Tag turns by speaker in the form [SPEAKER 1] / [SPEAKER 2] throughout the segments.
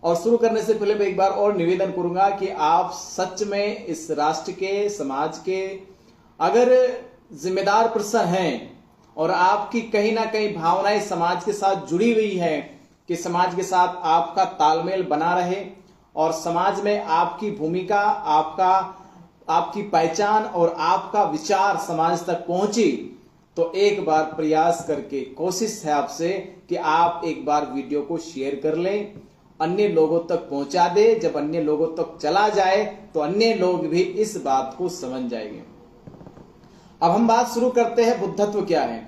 [SPEAKER 1] और शुरू करने से पहले मैं एक बार और निवेदन करूंगा कि आप सच में इस राष्ट्र के, समाज के अगर जिम्मेदार पर्सन हैं और आपकी कहीं ना कहीं भावनाएं समाज के साथ जुड़ी हुई है कि समाज के साथ आपका तालमेल बना रहे और समाज में आपकी भूमिका, आपकी पहचान और आपका विचार समाज तक पहुंची, तो एक बार प्रयास करके कोशिश है आपसे कि आप एक बार वीडियो को शेयर कर लें, अन्य लोगों तक पहुंचा दे। जब अन्य लोगों तक चला जाए तो अन्य लोग भी इस बात को समझ जाएंगे। अब हम बात शुरू करते हैं, बुद्धत्व क्या है।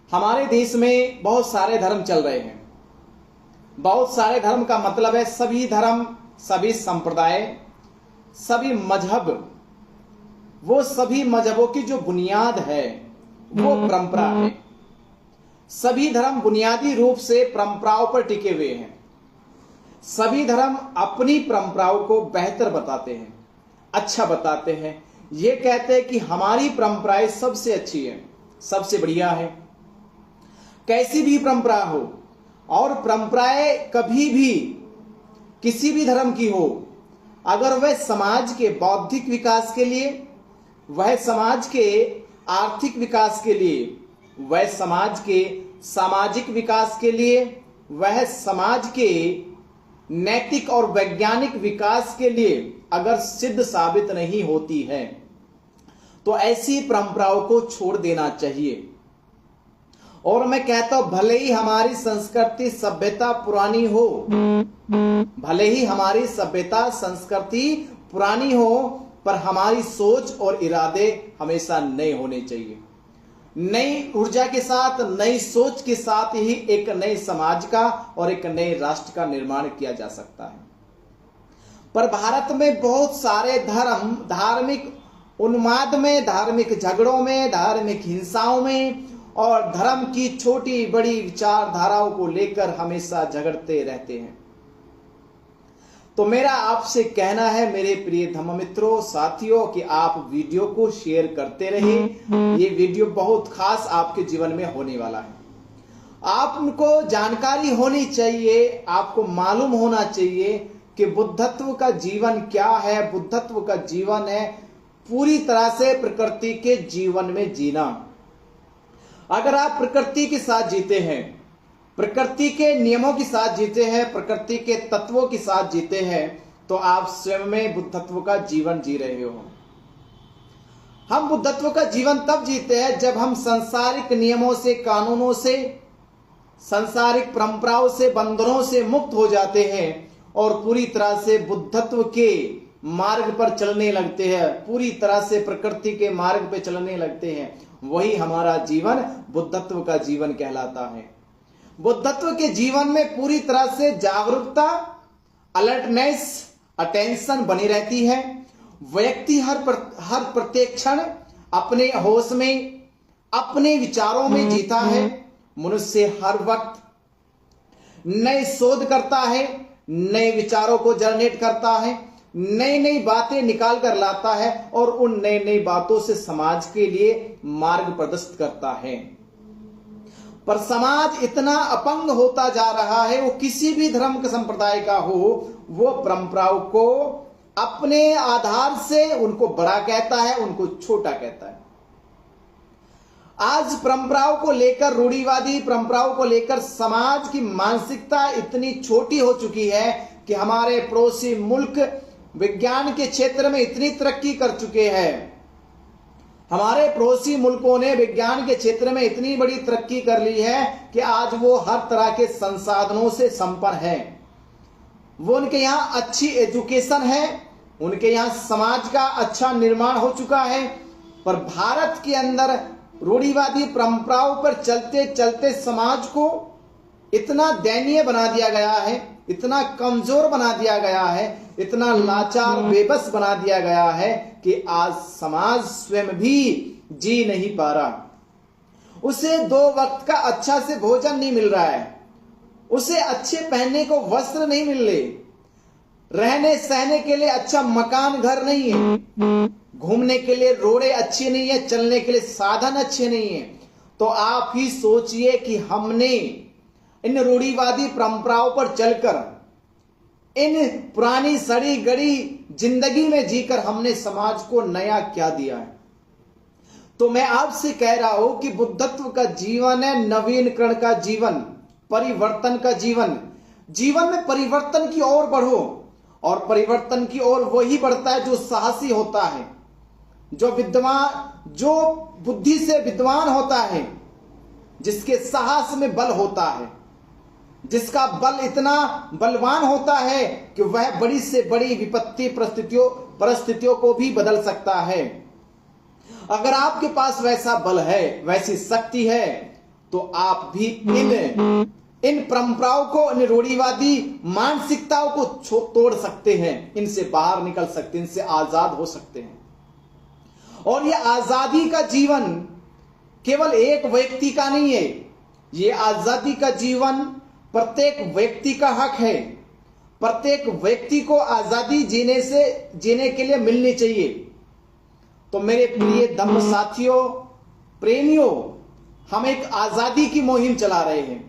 [SPEAKER 1] हमारे देश में बहुत सारे धर्म चल रहे हैं। बहुत सारे धर्म का मतलब है सभी धर्म, सभी संप्रदाय, सभी मजहब। वो सभी मजहबों की जो बुनियाद है वो परंपरा है। सभी धर्म बुनियादी रूप से परंपराओं पर टिके हुए हैं। सभी धर्म अपनी परंपराओं को बेहतर बताते हैं, अच्छा बताते हैं। ये कहते हैं कि हमारी परंपराएं सबसे अच्छी है, सबसे बढ़िया है, कैसी भी परंपरा हो। और परंपराएं कभी भी किसी भी धर्म की हो, अगर वह समाज के बौद्धिक विकास के लिए, वह समाज के आर्थिक विकास के लिए, वह समाज के सामाजिक विकास के लिए, वह समाज के नैतिक और वैज्ञानिक विकास के लिए अगर सिद्ध साबित नहीं होती है तो ऐसी परंपराओं को छोड़ देना चाहिए। और मैं कहता हूं भले ही हमारी संस्कृति सभ्यता पुरानी हो, भले ही हमारी सभ्यता संस्कृति पुरानी हो, पर हमारी सोच और इरादे हमेशा नए होने चाहिए। नई ऊर्जा के साथ, नई सोच के साथ ही एक नए समाज का और एक नए राष्ट्र का निर्माण किया जा सकता है। पर भारत में बहुत सारे धर्म धार्मिक उन्माद में, धार्मिक झगड़ों में, धार्मिक हिंसाओं में और धर्म की छोटी बड़ी विचारधाराओं को लेकर हमेशा झगड़ते रहते हैं। तो मेरा आपसे कहना है मेरे प्रिय धम्म मित्रों, साथियों, कि आप वीडियो को शेयर करते रहें। ये वीडियो बहुत खास आपके जीवन में होने वाला है। आपको जानकारी होनी चाहिए, आपको मालूम होना चाहिए कि बुद्धत्व का जीवन क्या है। बुद्धत्व का जीवन है पूरी तरह से प्रकृति के जीवन में जीना। अगर आप प्रकृति के साथ जीते हैं, प्रकृति के नियमों के साथ जीते हैं, प्रकृति के तत्वों के साथ जीते हैं, तो आप स्वयं में बुद्धत्व का जीवन जी रहे हो। हम बुद्धत्व का जीवन तब जीते हैं जब हम सांसारिक नियमों से, कानूनों से, सांसारिक परंपराओं से, बंधनों से मुक्त हो जाते हैं और पूरी तरह से बुद्धत्व के मार्ग पर चलने लगते हैं, पूरी तरह से प्रकृति के मार्ग पर चलने लगते हैं। वही हमारा जीवन बुद्धत्व का जीवन कहलाता है। बुद्धत्व के जीवन में पूरी तरह से जागरूकता, अलर्टनेस, अटेंशन बनी रहती है। व्यक्ति हर प्रत्येक क्षण अपने होश में, अपने विचारों में जीता है। मनुष्य हर वक्त नए शोध करता है, नए विचारों को जनरेट करता है, नई नई बातें निकाल कर लाता है और उन नई नई बातों से समाज के लिए मार्ग प्रदर्शित करता है। पर समाज इतना अपंग होता जा रहा है, वो किसी भी धर्म के संप्रदाय का हो, वो परंपराओं को अपने आधार से उनको बड़ा कहता है, उनको छोटा कहता है। आज परंपराओं को लेकर, रूढ़िवादी परंपराओं को लेकर समाज की मानसिकता इतनी छोटी हो चुकी है कि हमारे पड़ोसी मुल्क विज्ञान के क्षेत्र में इतनी तरक्की कर चुके हैं। हमारे पड़ोसी मुल्कों ने विज्ञान के क्षेत्र में इतनी बड़ी तरक्की कर ली है कि आज वो हर तरह के संसाधनों से संपन्न है। वो उनके यहाँ अच्छी एजुकेशन है, उनके यहाँ समाज का अच्छा निर्माण हो चुका है। पर भारत के अंदर रूढ़िवादी परंपराओं पर चलते चलते समाज को इतना दयनीय बना दिया गया है, इतना कमजोर बना दिया गया है, इतना लाचार बेबस बना दिया गया है कि आज समाज स्वयं भी जी नहीं पा रहा। उसे 2 वक्त का अच्छा से भोजन नहीं मिल रहा है, उसे अच्छे पहनने को वस्त्र नहीं मिल रहे, रहने सहने के लिए अच्छा मकान घर नहीं है, घूमने के लिए रोडें अच्छी नहीं है, चलने के लिए साधन अच्छे नहीं है। तो आप ही सोचिए कि हमने इन रूढ़िवादी परंपराओं पर चलकर इन पुरानी सड़ी गड़ी जिंदगी में जीकर हमने समाज को नया क्या दिया है? तो मैं आपसे कह रहा हूं कि बुद्धत्व का जीवन है नवीनकरण का जीवन, परिवर्तन का जीवन। जीवन में परिवर्तन की ओर बढ़ो, और परिवर्तन की ओर वही बढ़ता है जो साहसी होता है, जो बुद्धि से विद्वान होता है, जिसके साहस में बल होता है, जिसका बल इतना बलवान होता है कि वह बड़ी से बड़ी विपत्ति परिस्थितियों को भी बदल सकता है। अगर आपके पास वैसा बल है, वैसी शक्ति है, तो आप भी इन परंपराओं को, इन रूढ़िवादी मानसिकताओं को तोड़ सकते हैं, इनसे बाहर निकल सकते हैं, इनसे आजाद हो सकते हैं। और यह आजादी का जीवन केवल एक व्यक्ति का नहीं है, यह आजादी का जीवन प्रत्येक व्यक्ति का हक है। प्रत्येक व्यक्ति को आजादी जीने के लिए मिलनी चाहिए। तो मेरे प्रिय धम्म साथियों, प्रेमियों, हम एक आजादी की मुहिम चला रहे हैं।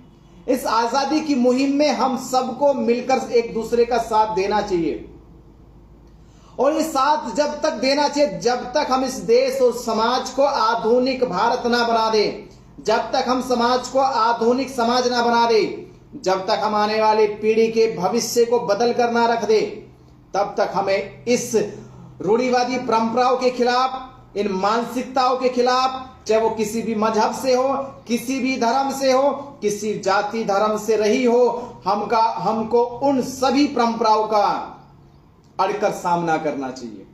[SPEAKER 1] इस आजादी की मुहिम में हम सबको मिलकर एक दूसरे का साथ देना चाहिए, और ये साथ जब तक देना चाहिए जब तक हम इस देश और समाज को आधुनिक भारत ना बना दे, जब तक हम समाज को आधुनिक समाज ना बना दे, जब तक हम आने वाली पीढ़ी के भविष्य को बदल कर ना रख दे, तब तक हमें इस रूढ़िवादी परंपराओं के खिलाफ, इन मानसिकताओं के खिलाफ, चाहे वो किसी भी मजहब से हो, किसी भी धर्म से हो, किसी जाति धर्म से रही हो, हमको उन सभी परंपराओं का अड़कर सामना करना चाहिए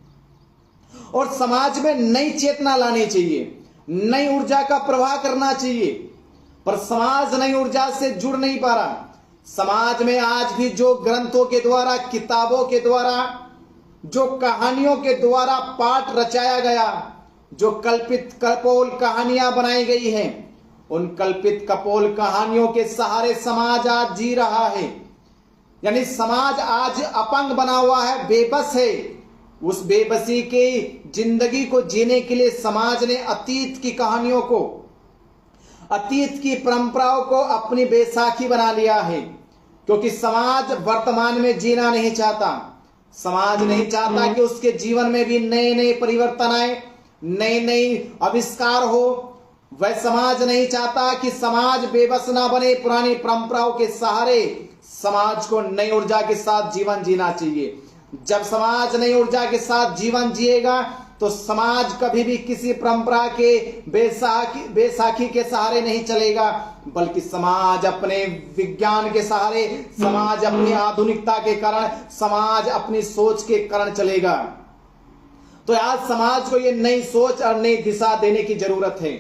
[SPEAKER 1] और समाज में नई चेतना लानी चाहिए, नई ऊर्जा का प्रवाह करना चाहिए। पर समाज नई ऊर्जा से जुड़ नहीं पा रहा। समाज में आज भी जो ग्रंथों के द्वारा, किताबों के द्वारा, जो कहानियों के द्वारा पाठ रचाया गया, जो कल्पित कपोल कहानियां बनाई गई हैं, उन कल्पित कपोल कहानियों के सहारे समाज आज जी रहा है। यानी समाज आज अपंग बना हुआ है, बेबस है। उस बेबसी की जिंदगी को जीने के लिए समाज ने अतीत की कहानियों को, अतीत की परंपराओं को अपनी बैसाखी बना लिया है, क्योंकि समाज वर्तमान में जीना नहीं चाहता। समाज नहीं चाहता कि उसके जीवन में भी नए नए परिवर्तन आए, नए नए आविष्कार हो। वह समाज नहीं चाहता कि समाज बेबस ना बने। पुरानी परंपराओं के सहारे समाज को नई ऊर्जा के साथ जीवन जीना चाहिए। जब समाज नई ऊर्जा के साथ जीवन जिएगा तो समाज कभी भी किसी परंपरा के बैसाखी के सहारे नहीं चलेगा, बल्कि समाज अपने विज्ञान के सहारे, समाज अपनी आधुनिकता के कारण, समाज अपनी सोच के कारण चलेगा। तो आज समाज को ये नई सोच और नई दिशा देने की जरूरत है।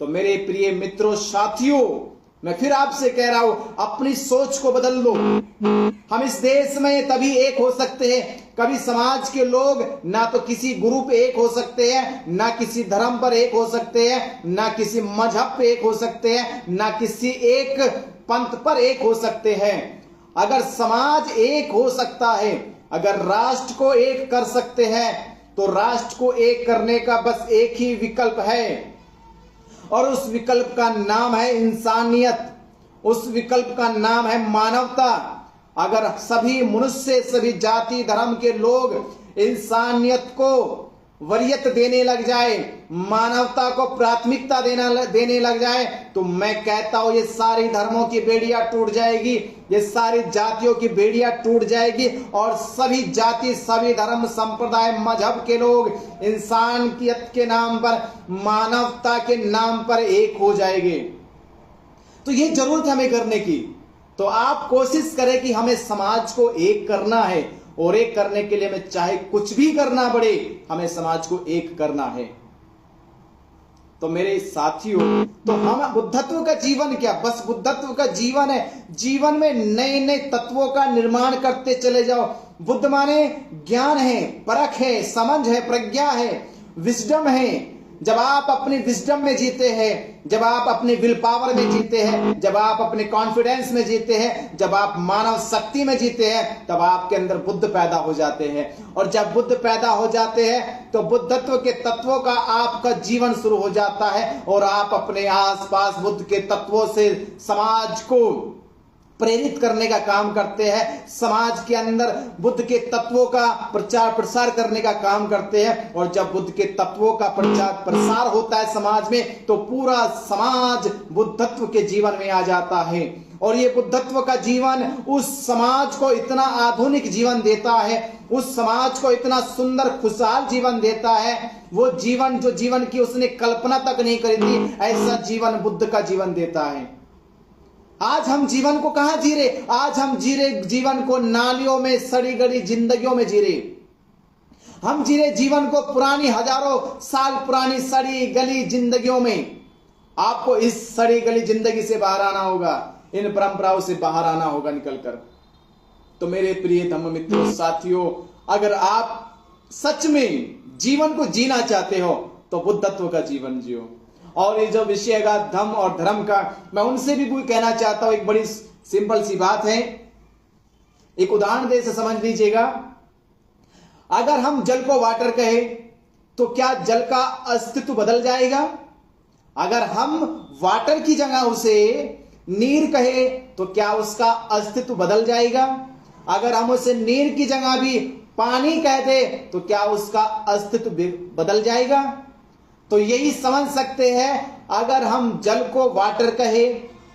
[SPEAKER 1] तो मेरे प्रिय मित्रों, साथियों, मैं फिर आपसे कह रहा हूं, अपनी सोच को बदल लो। हम इस देश में तभी एक हो सकते हैं, कभी समाज के लोग ना तो किसी गुरु पे एक हो सकते हैं, ना किसी धर्म पर एक हो सकते हैं, ना किसी मजहब पे एक हो सकते हैं, ना किसी एक पंथ पर एक हो सकते हैं। अगर समाज एक हो सकता है, अगर राष्ट्र को एक कर सकते हैं, तो राष्ट्र को एक करने का बस एक ही विकल्प है, और उस विकल्प का नाम है इंसानियत, उस विकल्प का नाम है मानवता। अगर सभी मनुष्य, सभी जाति धर्म के लोग इंसानियत को वरीयत देने लग जाए, मानवता को प्राथमिकता देने लग जाए, तो मैं कहता हूं ये सारी धर्मों की बेड़ियां टूट जाएगी, ये सारी जातियों की बेड़ियां टूट जाएगी, और सभी जाति, सभी धर्म, संप्रदाय, मजहब के लोग इंसानियत के नाम पर, मानवता के नाम पर एक हो जाएंगे। तो ये जरूरत है हमें करने की। तो आप कोशिश करें कि हमें समाज को एक करना है, और एक करने के लिए हमें चाहे कुछ भी करना पड़े, हमें समाज को एक करना है। तो मेरे साथियों, तो हम बुद्धत्व का जीवन क्या, बस बुद्धत्व का जीवन है, जीवन में नए नए तत्वों का निर्माण करते चले जाओ। बुद्ध माने ज्ञान है, परख है, समझ है, प्रज्ञा है, विजडम है। जब आप अपनी विजडम में जीते हैं, जब आप अपनी विल पावर में जीते हैं, जब आप अपने कॉन्फिडेंस में जीते हैं, जब आप मानव शक्ति में जीते हैं, तब आपके अंदर बुद्ध पैदा हो जाते हैं। और जब बुद्ध पैदा हो जाते हैं तो बुद्धत्व के तत्वों का आपका जीवन शुरू हो जाता है, और आप अपने आसपास बुद्ध के तत्वों से समाज को प्रेरित करने का काम करते हैं, समाज के अंदर बुद्ध के तत्वों का प्रचार प्रसार करने का काम करते हैं। और जब बुद्ध के तत्वों का प्रचार प्रसार होता है समाज में, तो पूरा समाज बुद्धत्व के जीवन में आ जाता है। और ये बुद्धत्व का जीवन उस समाज को इतना आधुनिक जीवन देता है, उस समाज को इतना सुंदर खुशहाल जीवन देता है, वो जीवन जो जीवन की उसने कल्पना तक नहीं करी थी, ऐसा जीवन बुद्ध का जीवन देता है। आज हम जीवन को कहां जी रहे? आज हम जी रहे जीवन को नालियों में, सड़ी गली जिंदगियों में जी रहे। हम जी रहे जीवन को पुरानी, हजारों साल पुरानी सड़ी गली जिंदगियों में। आपको इस सड़ी गली जिंदगी से बाहर आना होगा, इन परंपराओं से बाहर आना होगा निकलकर। तो मेरे प्रिय धम्म मित्रों, साथियों, अगर आप सच में जीवन को जीना चाहते हो तो बुद्धत्व का जीवन जियो। और ये जो विषय का धम्म और धर्म का, मैं उनसे भी कहना चाहता हूं, एक बड़ी सिंपल सी बात है, एक उदाहरण दे से समझ लीजिएगा। अगर हम जल को वाटर कहे तो क्या जल का अस्तित्व बदल जाएगा? अगर हम वाटर की जगह उसे नीर कहे तो क्या उसका अस्तित्व बदल जाएगा? अगर हम उसे नीर की जगह भी पानी कह दे तो क्या उसका अस्तित्व बदल जाएगा? तो यही समझ सकते हैं, अगर हम जल को वाटर कहे,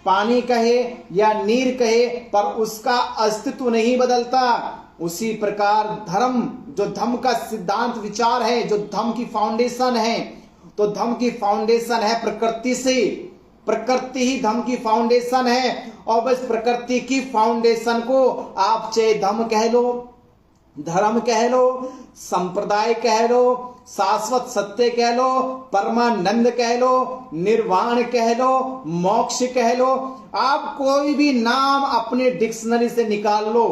[SPEAKER 1] पानी कहे या नीर कहे, पर उसका अस्तित्व नहीं बदलता, उसी प्रकार धर्म, जो धम्म का सिद्धांत विचार है, जो धम्म की फाउंडेशन है, तो धम्म की फाउंडेशन है प्रकृति से। प्रकृति ही धम्म की फाउंडेशन है। और बस प्रकृति की फाउंडेशन को आप चाहे धम्म कह लो, धर्म कह लो, संप्रदाय कह लो, शाश्वत सत्य कह लो, परमानंद कह लो, निर्वाण कह लो, मोक्ष कह लो, आप कोई भी नाम अपने डिक्शनरी से निकाल लो,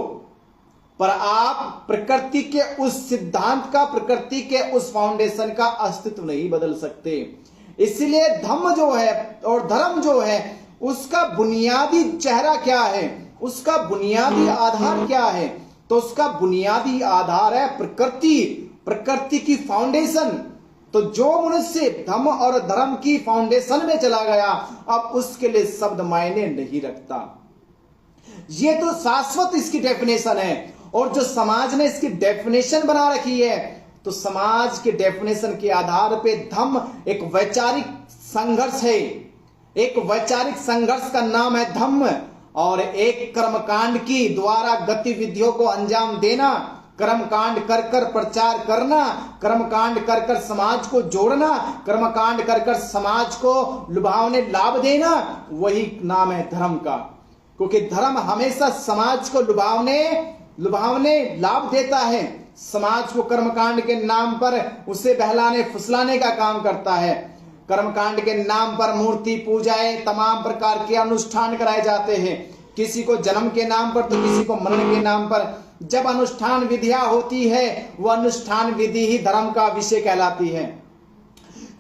[SPEAKER 1] पर आप प्रकृति के उस सिद्धांत का, प्रकृति के उस फाउंडेशन का अस्तित्व नहीं बदल सकते। इसलिए धम्म जो है और धर्म जो है, उसका बुनियादी चेहरा क्या है, उसका बुनियादी आधार क्या है? तो उसका बुनियादी आधार है प्रकृति, प्रकृति की फाउंडेशन। तो जो मनुष्य धम्म और धर्म की फाउंडेशन में चला गया, अब उसके लिए शब्द मायने नहीं रखता। ये तो शाश्वत इसकी डेफिनेशन है। और जो समाज ने इसकी डेफिनेशन बना रखी है, तो समाज के डेफिनेशन के आधार पे धम्म एक वैचारिक संघर्ष है। एक वैचारिक संघर्ष का नाम है धम्म। और एक कर्मकांड की द्वारा गतिविधियों को अंजाम देना, कर्मकांड कर कर प्रचार करना, कर्मकांड कर कर समाज को जोड़ना, कर्मकांड कर कर समाज को लुभावने लाभ देना, वही नाम है धर्म का। क्योंकि धर्म हमेशा समाज को लुभावने लाभ देता है, समाज को कर्मकांड के नाम पर उसे बहलाने फुसलाने का काम करता है। कर्मकांड के नाम पर मूर्ति पूजाएं, तमाम प्रकार के अनुष्ठान कराए जाते हैं, किसी को जन्म के नाम पर तो किसी को मरण के नाम पर। जब अनुष्ठान विधियां होती है, वह अनुष्ठान विधि ही धर्म का विषय कहलाती है।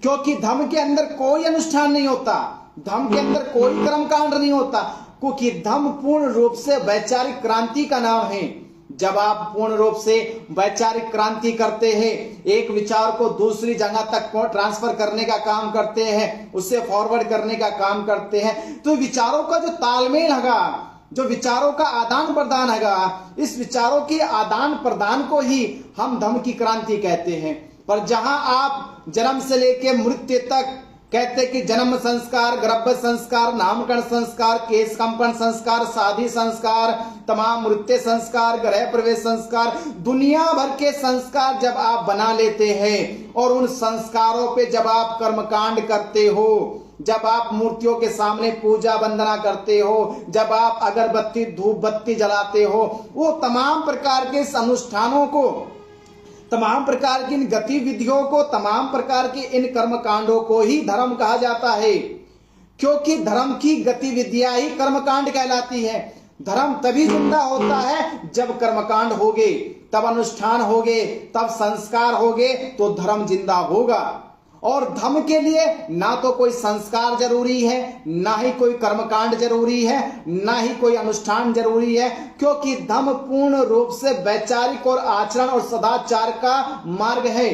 [SPEAKER 1] क्योंकि धर्म के अंदर कोई अनुष्ठान नहीं होता, धर्म के अंदर कोई कर्मकांड नहीं होता, क्योंकि धर्म पूर्ण रूप से वैचारिक क्रांति का नाम है। जब आप पूर्ण रूप से वैचारिक क्रांति करते हैं, एक विचार को दूसरी जगह तक ट्रांसफर करने का काम करते हैं, उससे फॉरवर्ड करने का काम करते हैं, तो विचारों का जो तालमेल होगा, जो विचारों का आदान प्रदान होगा, इस विचारों के आदान प्रदान को ही हम धम्म की क्रांति कहते हैं। पर जहां आप जन्म से लेकर मृत्यु तक कहते कि जन्म संस्कार, गर्भ संस्कार, नामकरण संस्कार, केश कंपन संस्कार, शादी संस्कार, तमाम मृत्यु संस्कार, गृह प्रवेश संस्कार, दुनिया भर के संस्कार जब आप बना लेते हैं और उन संस्कारों पे जब आप कर्मकांड करते हो, जब आप मूर्तियों के सामने पूजा वंदना करते हो, जब आप अगरबत्ती धूप बत्ती जलाते हो, वो तमाम प्रकार के अनुष्ठानों को, तमाम प्रकार की इन गतिविधियों को, तमाम प्रकार के इन कर्मकांडों को ही धर्म कहा जाता है। क्योंकि धर्म की गतिविधियां ही कर्मकांड कहलाती है। धर्म तभी जिंदा होता है जब कर्मकांड होगे, तब अनुष्ठान होगे, तब संस्कार होगे, तो धर्म जिंदा होगा। और धर्म के लिए ना तो कोई संस्कार जरूरी है, ना ही कोई कर्मकांड जरूरी है, ना ही कोई अनुष्ठान जरूरी है, क्योंकि धर्म पूर्ण रूप से वैचारिक और आचरण और सदाचार का मार्ग है।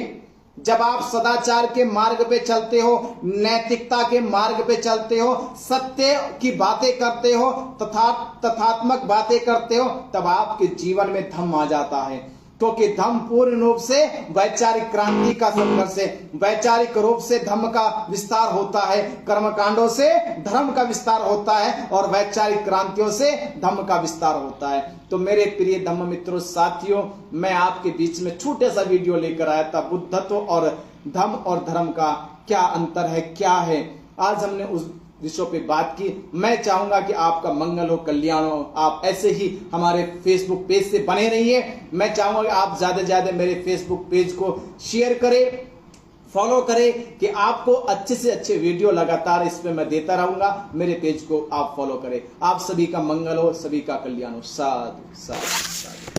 [SPEAKER 1] जब आप सदाचार के मार्ग पे चलते हो, नैतिकता के मार्ग पे चलते हो, सत्य की बातें करते हो, तथात्मक बातें करते हो, तब आपके जीवन में धम्म आ जाता है। क्योंकि धम्म पूर्ण रूप से वैचारिक क्रांति का संघर्ष है। वैचारिक रूप से धम्म का विस्तार होता है, कर्मकांडों से धर्म का विस्तार होता है और वैचारिक क्रांतियों से धम्म का विस्तार होता है। तो मेरे प्रिय धम्म मित्रों, साथियों, मैं आपके बीच में छोटा सा वीडियो लेकर आया था, बुद्धत्व और धम्म और धर्म का क्या अंतर है, क्या है। आज हमने उस विषयों पे बात की। मैं चाहूंगा कि आपका मंगल हो, कल्याण हो। आप ऐसे ही हमारे फेसबुक पेज से बने रहिए। मैं चाहूंगा कि आप ज्यादा से ज्यादा मेरे फेसबुक पेज को शेयर करें, फॉलो करें, कि आपको अच्छे से अच्छे वीडियो लगातार इस पे मैं देता रहूंगा। मेरे पेज को आप फॉलो करें। आप सभी का मंगल हो, सभी का कल्याण हो। साधु साधु साधु।